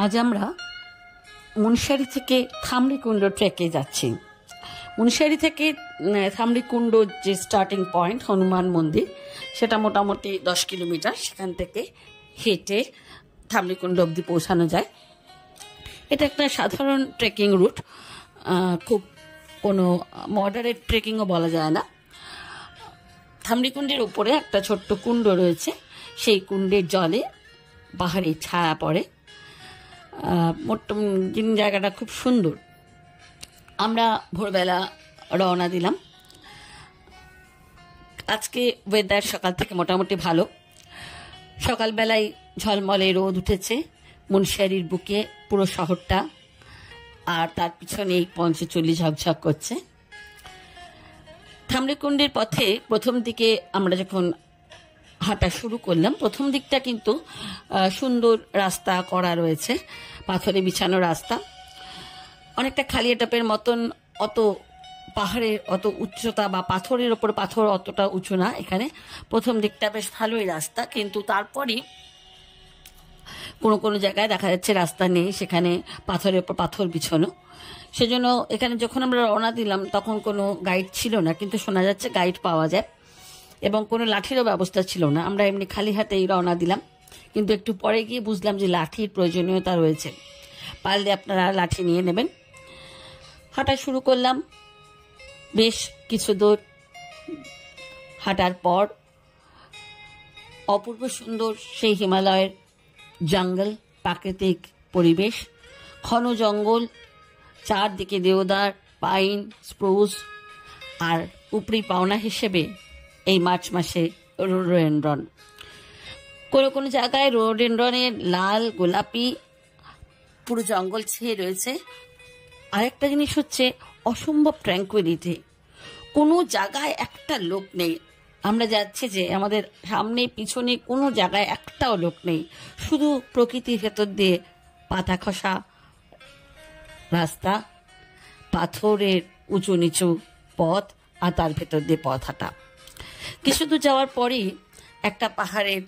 আজ আমরা মুনস্যারি থেকে থামরিকুণ্ড ট্রেকে যাচ্ছি। মুনস্যারি থেকে থামরিকুণ্ড যে স্টার্টিং পয়েন্ট হনুমান মন্দির, সেটা মোটামুটি 10 কিলোমিটার। সেখান থেকে হেঁটে থামরিকুণ্ড অবধি পৌঁছানো যায়। এটা একটা সাধারণ ট্রেকিং রুট, খুব কোনো মডারেট ট্রেকিংও বলা যায় না। থামরিকুণ্ডের উপরে একটা ছোট্ট কুণ্ড রয়েছে, সেই কুণ্ডের জলে পাহাড়ে ছায়া পড়ে। জায়গাটা খুব সুন্দর। আমরা ভোরবেলা রওনা দিলাম। আজকে ওয়েদার সকাল থেকে মোটামুটি ভালো। সকালবেলায় ঝলমলে রোদ উঠেছে মুনস্যারির বুকে, পুরো শহরটা, আর তার পিছনেই পঞ্চচল্লি ঝকঝক করছে। থামরিকুণ্ডের পথে প্রথম দিকে আমরা যখন হাঁটা শুরু করলাম, প্রথম দিকটা কিন্তু সুন্দর রাস্তা করা রয়েছে, পাথরে বিছানো রাস্তা, অনেকটা খালিয়াটাপের মতন। অত পাহাড়ের অত উচ্চতা বা পাথরের ওপর পাথর অতটা উঁচু না এখানে। প্রথম দিকটা বেশ ভালোই রাস্তা, কিন্তু তারপরই কোনো কোনো জায়গায় দেখা যাচ্ছে রাস্তা নেই, সেখানে পাথরের ওপর পাথর বিছানো। সেজন্য এখানে যখন আমরা রওনা দিলাম তখন কোনো গাইড ছিল না, কিন্তু শোনা যাচ্ছে গাইড পাওয়া যায়, এবং কোনো লাঠিরও ব্যবস্থা ছিল না। আমরা এমনি খালি হাতেই রওনা দিলাম, কিন্তু একটু পরে গিয়ে বুঝলাম যে লাঠির প্রয়োজনীয়তা রয়েছে। পারলে আপনারা লাঠি নিয়ে নেবেন। হাঁটা শুরু করলাম। বেশ কিছু দূর হাঁটার পর অপূর্ব সুন্দর সেই হিমালয়ের জঙ্গল, প্রাকৃতিক পরিবেশ, ঘন জঙ্গল, চারদিকে দেওদার, পাইন, স্প্রুস, আর উপরি পাওনা হিসেবে এই মার্চ মাসে রোডেনড্রন। কোনো কোনো জায়গায় রোডেনড্রনের লাল গোলাপি পুরো জঙ্গল ছেয়ে রয়েছে। আরেকটা জিনিস হচ্ছে অসম্ভব ট্র্যাঙ্কুইলিটি, কোনো জায়গায় একটা লোক নেই। আমরা যাচ্ছি যে আমাদের সামনে পিছনে কোনো জায়গায় একটাও লোক নেই, শুধু প্রকৃতির ভেতর দিয়ে পাতা খসা রাস্তা, পাথরের উঁচু নিচু পথ, আর তার ভেতর দিয়ে পথ হাঁটা। কিছু দূর যাওয়ার পরই একটা পাহাড়ের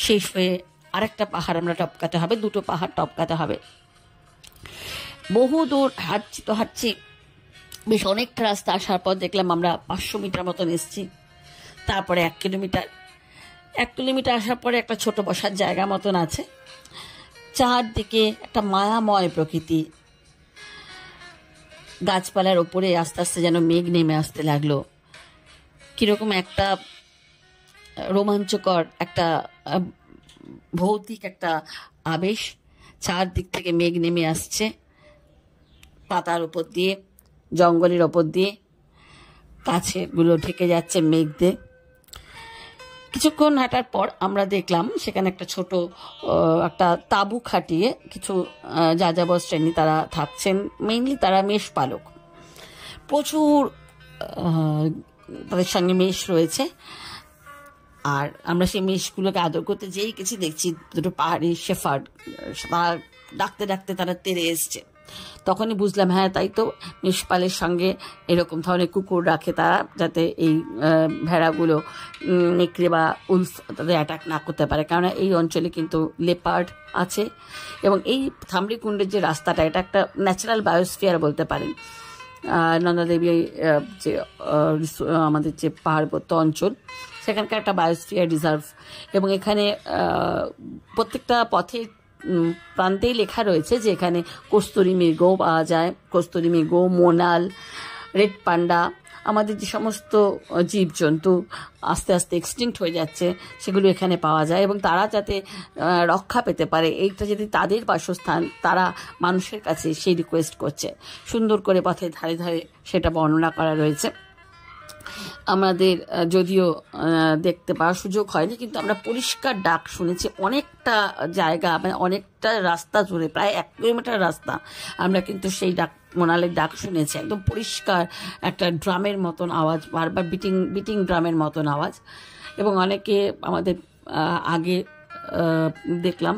শেষ হয়ে আরেকটা পাহাড় আমরা টপকাতে হবে, দুটো পাহাড় টপকাতে হবে। বহু দূর হাঁটছি, বেশ অনেকটা রাস্তা আসার পর দেখলাম আমরা 500 মিটার মতন এসছি। তারপরে 1 কিলোমিটার আসার পরে একটা ছোট বসার জায়গা মতন আছে। চারদিকে একটা মায়াময় প্রকৃতি, গাছপালার ওপরে আস্তে আস্তে যেন মেঘ নেমে আসতে লাগলো। কিরকম একটা রোমাঞ্চকর একটা ভৌতিক একটা আবেশ। চারদিক থেকে মেঘ নেমে আসছে, পাতার উপর দিয়ে, জঙ্গলের ওপর দিয়ে, গাছগুলো ঢেকে যাচ্ছে মেঘ দিয়ে। কিছুক্ষণ হাঁটার পর আমরা দেখলাম সেখানে একটা ছোট একটা তাঁবু খাটিয়ে কিছু যাযাবর শ্রেণী তারা থাকছেন। মেইনলি তারা মেষ পালক, প্রচুর তাদের সঙ্গে মেষ রয়েছে। আর আমরা সেই মেষগুলোকে আদর করতে যেই গেছি দেখছি দুটো পাহাড়ি শেফার্ড, তারা ডাকতে ডাকতে তারা তেড়ে এসছে। তখনই বুঝলাম, হ্যাঁ তাই তো, মেষপালের সঙ্গে এরকম ধরনের কুকুর রাখে তারা, যাতে এই ভেড়াগুলো নেকড়ে বা উলফ তাদের অ্যাটাক না করতে পারে। কারণ এই অঞ্চলে কিন্তু লেপার্ড আছে, এবং এই থামরিকুণ্ডের যে রাস্তাটা, এটা একটা ন্যাচারাল বায়োস্ফিয়ার বলতে পারেন। নন্দাদেবী যে আমাদের যে পাহাড়বর্তী অঞ্চল, সেখানকার একটা বায়োস্ফিয়ার রিজার্ভ। এবং এখানে প্রত্যেকটা পথে প্রান্তেই লেখা রয়েছে যে এখানে কস্তুরী মৃগও পাওয়া যায়। কস্তুরী মৃগ, মোনাল, রেড পান্ডা, আমাদের যে সমস্ত জীবজন্তু আস্তে আস্তে এক্সটিংক্ট হয়ে যাচ্ছে, সেগুলো এখানে পাওয়া যায়। এবং তারা যাতে রক্ষা পেতে পারে, এইটা যদি তাদের বাসস্থান, তারা মানুষের কাছে সেই রিকোয়েস্ট করছে। সুন্দর করে পথের ধারে ধারে সেটা বর্ণনা করা রয়েছে। আমাদের যদিও দেখতে পাওয়ার সুযোগ হয়নি, কিন্তু আমরা পরিষ্কার ডাক শুনেছি অনেকটা জায়গা, মানে অনেকটা রাস্তা জুড়ে, প্রায় 1 কিলোমিটার রাস্তা আমরা কিন্তু সেই মোনালের ডাক শুনেছি। একদম পরিষ্কার একটা ড্রামের মতন আওয়াজ, বারবার বিটিং ড্রামের মতন আওয়াজ। এবং অনেকে আমাদের আগে দেখলাম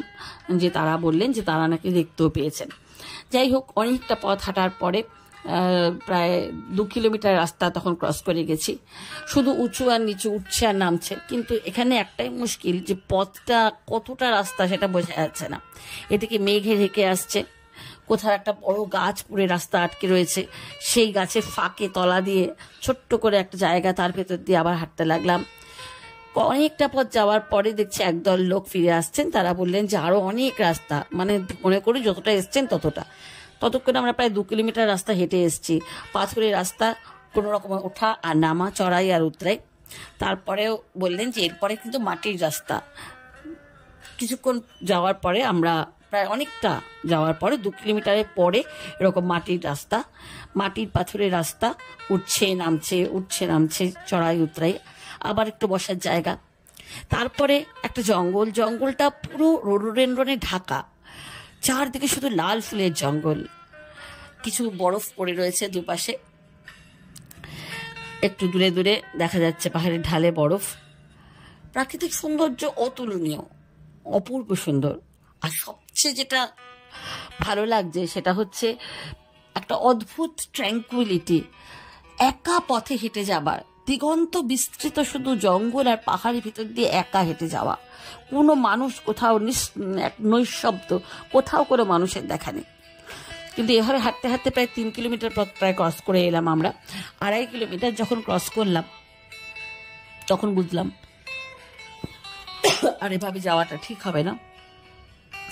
যে তারা বললেন যে তারা নাকি দেখতেও পেয়েছেন। যাই হোক, অনেকটা পথ হাঁটার পরে প্রায় 2 কিলোমিটার রাস্তা তখন ক্রস করে গেছি। শুধু উঁচু আর নিচু, উঠছে আর নামছে। কিন্তু এখানে একটাই মুশকিল যে পথটা কতটা রাস্তা সেটা বোঝা যাচ্ছে না। এদিকে মেঘে ঢেকে আসছে, কোথাও একটা বড় গাছ পুরে রাস্তা আটকে রয়েছে, সেই গাছের ফাঁকে তলা দিয়ে ছোট্ট করে একটা জায়গা, তার ভেতর দিয়ে আবার হাঁটতে লাগলাম। অনেকটা পথ যাওয়ার পরে দেখছি একদল লোক ফিরে আসছেন। তারা বললেন যে আরো অনেক রাস্তা, মানে মনে করি যতটা এসছেন ততটা। ততক্ষণে আমরা প্রায় 2 কিলোমিটার রাস্তা হেঁটে এসেছি। পাথরের রাস্তা, কোনো রকম ওঠা আর নামা, চড়াই আর উতরাই। তারপরেও বললেন যে এরপরে কিন্তু মাটির রাস্তা। কিছুক্ষণ যাওয়ার পরে আমরা প্রায় অনেকটা যাওয়ার পরে 2 কিলোমিটারের পরে এরকম মাটির রাস্তা, মাটির পাথরের রাস্তা, উঠছে নামছে, উঠছে নামছে, চড়াই উতরাই, আবার একটু বসার জায়গা। তারপরে একটা জঙ্গল, জঙ্গলটা পুরো রোডোডেনড্রনে ঢাকা, চারদিকে শুধু লাল ফুলের জঙ্গল, কিছু বরফ পড়ে রয়েছে দুপাশে, একটু দূরে দূরে দেখা যাচ্ছে পাহাড়ের ঢালে বরফ। প্রাকৃতিক সৌন্দর্য অতুলনীয়, অপূর্ব সুন্দর। আর সবচেয়ে যেটা ভালো লাগছে সেটা হচ্ছে একটা অদ্ভুত ট্র্যাঙ্কুইলিটি, একা পথে হেঁটে যাবার, দিগন্ত বিস্তৃত শুধু জঙ্গল আর পাহাড়ের ভিতর দিয়ে একা হেঁটে যাওয়া, কোনো মানুষ কোথাও, নৈশব্দ, কোথাও কোনো মানুষের দেখা নেই। কিন্তু এভাবে হাঁটতে হাঁটতে প্রায় 3 কিলোমিটার পথ প্রায় ক্রস করে এলাম আমরা। 2.5 কিলোমিটার যখন ক্রস করলাম তখন বুঝলাম আর এভাবে যাওয়াটা ঠিক হবে না,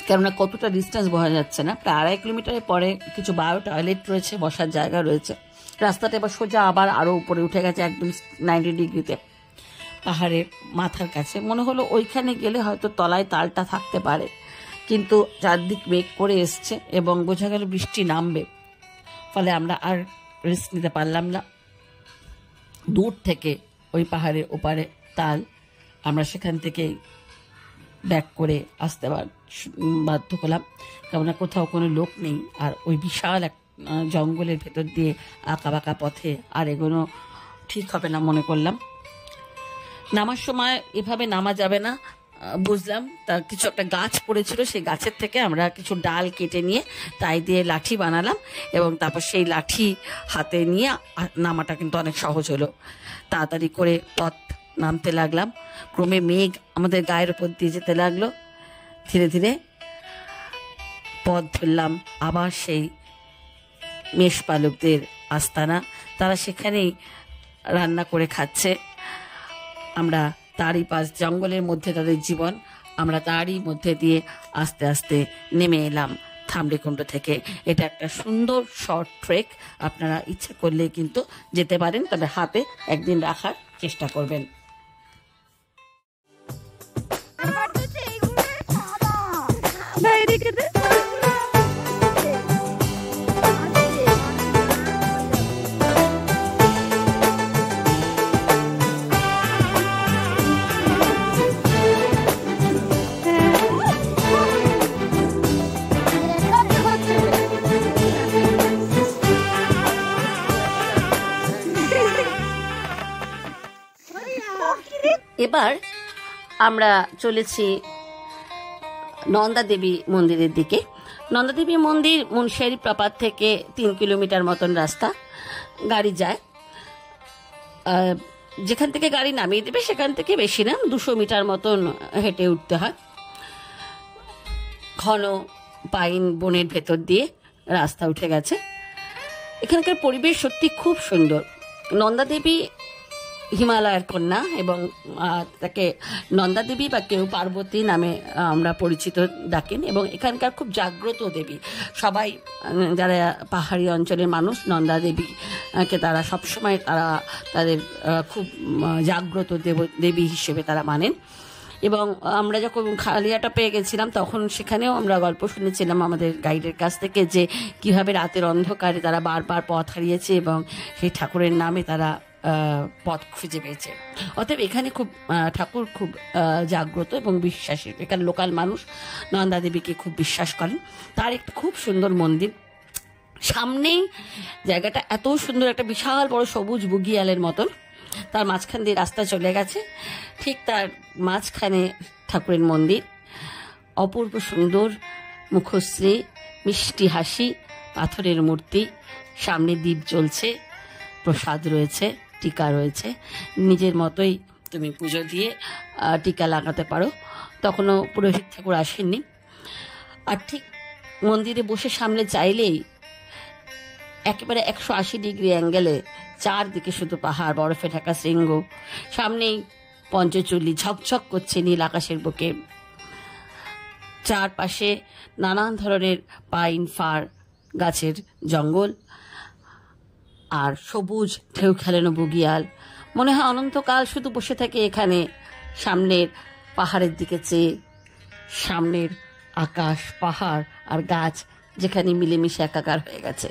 কেননা কতটা ডিস্টেন্স বোঝা যাচ্ছে না। প্রায় 2.5 কিলোমিটারের পরে কিছু বায়ো টয়লেট রয়েছে, বসার জায়গা রয়েছে। রাস্তাটা এবার সোজা আবার আরও উপরে উঠে গেছে, একদম 90 ডিগ্রিতে পাহাড়ের মাথার কাছে। মনে হলো ওইখানে গেলে হয়তো তলায় তালটা থাকতে পারে, কিন্তু চারদিক মেঘ করে এসছে এবং বোঝা গেল বৃষ্টি নামবে। ফলে আমরা আর রিস্ক নিতে পারলাম না। দূর থেকে ওই পাহাড়ের ওপারে তাল, আমরা সেখান থেকেই ব্যাক করে আসতে বাধ্য হলাম, কেননা কোথাও কোনো লোক নেই। আর ওই বিশাল এক জঙ্গলের ভেতর দিয়ে আঁকা বাঁকা পথে আর এগোনো ঠিক হবে না মনে করলাম। নামার সময় এভাবে নামা যাবে না বুঝলাম। তার কিছু একটা গাছ পড়েছিল, সেই গাছের থেকে আমরা কিছু ডাল কেটে নিয়ে তাই দিয়ে লাঠি বানালাম এবং তারপর সেই লাঠি হাতে নিয়ে নামাটা কিন্তু অনেক সহজ হলো। তাড়াতাড়ি করে পথ নামতে লাগলাম। ক্রমে মেঘ আমাদের গায়ের উপর দিয়ে যেতে লাগলো। ধীরে ধীরে পথ ধরলাম আবার সেই মেষপালকদের আস্তানা, তারা সেখানেই রান্না করে খাচ্ছে। আমরা তারই পাশ, জঙ্গলের মধ্যে তাদের জীবন, আমরা তারই মধ্যে দিয়ে আস্তে আস্তে নেমে এলাম থামড়িকুণ্ড থেকে। এটা একটা সুন্দর শর্ট ট্রেক, আপনারা ইচ্ছে করলে কিন্তু যেতে পারেন, তবে হাতে একদিন রাখার চেষ্টা করবেন। এবার আমরা চলেছি নন্দা দেবী মন্দিরের দিকে। নন্দা দেবী মন্দির মুন্সিয়ারি প্রপাত থেকে 3 কিলোমিটার মতন রাস্তা, গাড়ি যায়। যেখান থেকে গাড়ি নামিয়ে দেবে সেখান থেকে বেশি না, 200 মিটার মতন হেঁটে উঠতে হয়। ঘন পাইন বনের ভেতর দিয়ে রাস্তা উঠে গেছে। এখানকার পরিবেশ সত্যি খুব সুন্দর। নন্দা দেবী হিমালয়ের কন্যা এবং তাকে নন্দা দেবী বা কেউ পার্বতী নামে আমরা পরিচিত ডাকেন, এবং এখানকার খুব জাগ্রত দেবী। সবাই যারা পাহাড়ি অঞ্চলের মানুষ, নন্দা দেবীকে তারা সবসময় তাদের খুব জাগ্রত দেবী হিসেবে তারা মানেন। এবং আমরা যখন খালিয়াটা পেয়ে গেছিলাম তখন সেখানেও আমরা গল্প শুনেছিলাম আমাদের গাইডের কাছ থেকে, যে কীভাবে রাতের অন্ধকারে তারা বারবার পথ হারিয়েছে এবং সেই ঠাকুরের নামে তারা পথ খুঁজে পেয়েছে। অতএব এখানে খুব ঠাকুর খুব জাগ্রত এবং বিশ্বাসী। এখানে লোকাল মানুষ নন্দা দেবীকে খুব বিশ্বাস করেন। তার একটা খুব সুন্দর মন্দির, সামনেই জায়গাটা এত সুন্দর, একটা বিশাল বড় সবুজ বুগিয়ালের মতন, তার মাঝখান দিয়ে রাস্তা চলে গেছে, ঠিক তার মাঝখানে ঠাকুরের মন্দির। অপূর্ব সুন্দর মুখশ্রী, মিষ্টি হাসি, পাথরের মূর্তি, সামনে দ্বীপ জ্বলছে, প্রসাদ রয়েছে, টিকা রয়েছে। নিজের মতোই তুমি পুজো দিয়ে টিকা লাগাতে পারো। তখনও পুরোহিত ঠাকুর আসেননি। আর ঠিক মন্দিরে বসে সামনে চাইলেই একেবারে 180 ডিগ্রি অ্যাঙ্গেলে চারদিকে শুধু পাহাড়, বরফে ঢাকা শৃঙ্গ, সামনেই পঞ্চচল্লি ঝকঝক করছে নীল আকাশের বুকে। চারপাশে নানান ধরনের পাইন, ফার গাছের জঙ্গল, আর সবুজ ঢেউ খেলানো বুগিয়াল। মনে হয় অনন্তকাল শুধু বসে থাকে এখানে, সামনের পাহাড়ের দিকে চেয়ে। সামনের আকাশ, পাহাড় আর গাছ যেখানে মিলেমিশে একাকার হয়ে গেছে।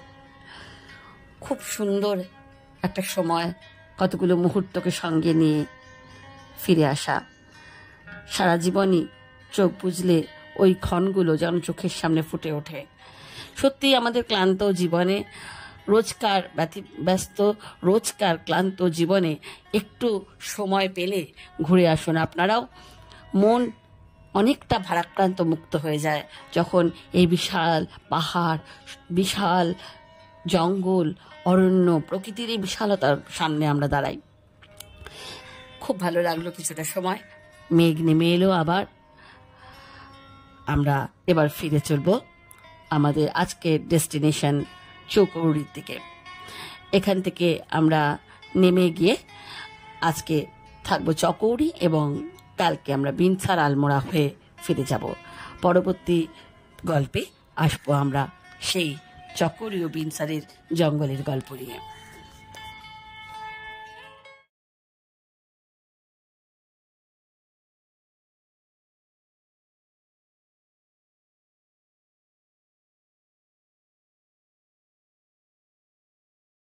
খুব সুন্দর একটা সময়, কতগুলো মুহূর্তকে সঙ্গে নিয়ে ফিরে আসা। সারা জীবনই চোখ বুঝলে ওই ক্ষণগুলো যেন চোখের সামনে ফুটে ওঠে। সত্যি আমাদের ক্লান্ত জীবনে, রোজকার ক্লান্ত জীবনে একটু সময় পেলে ঘুরে আসুন আপনারাও। মন অনেকটা ভারাক্রান্ত মুক্ত হয়ে যায় যখন এই বিশাল পাহাড়, বিশাল জঙ্গল, অরণ্য, প্রকৃতির এই বিশালতার সামনে আমরা দাঁড়াই। খুব ভালো লাগলো কিছুটা সময়। মেঘ নেমে এলো আবার। আমরা এবার ফিরে চলব আমাদের আজকের ডেস্টিনেশন চৌকৌড়ির দিকে। এখান থেকে আমরা নেমে গিয়ে আজকে থাকবো চকৌড়ি এবং কালকে আমরা বিনসার আলমোড়া হয়ে ফিরে যাব। পরবর্তী গল্পে আসবো আমরা সেই চকৌড়ি ও বিনসারের জঙ্গলের গল্প নিয়ে।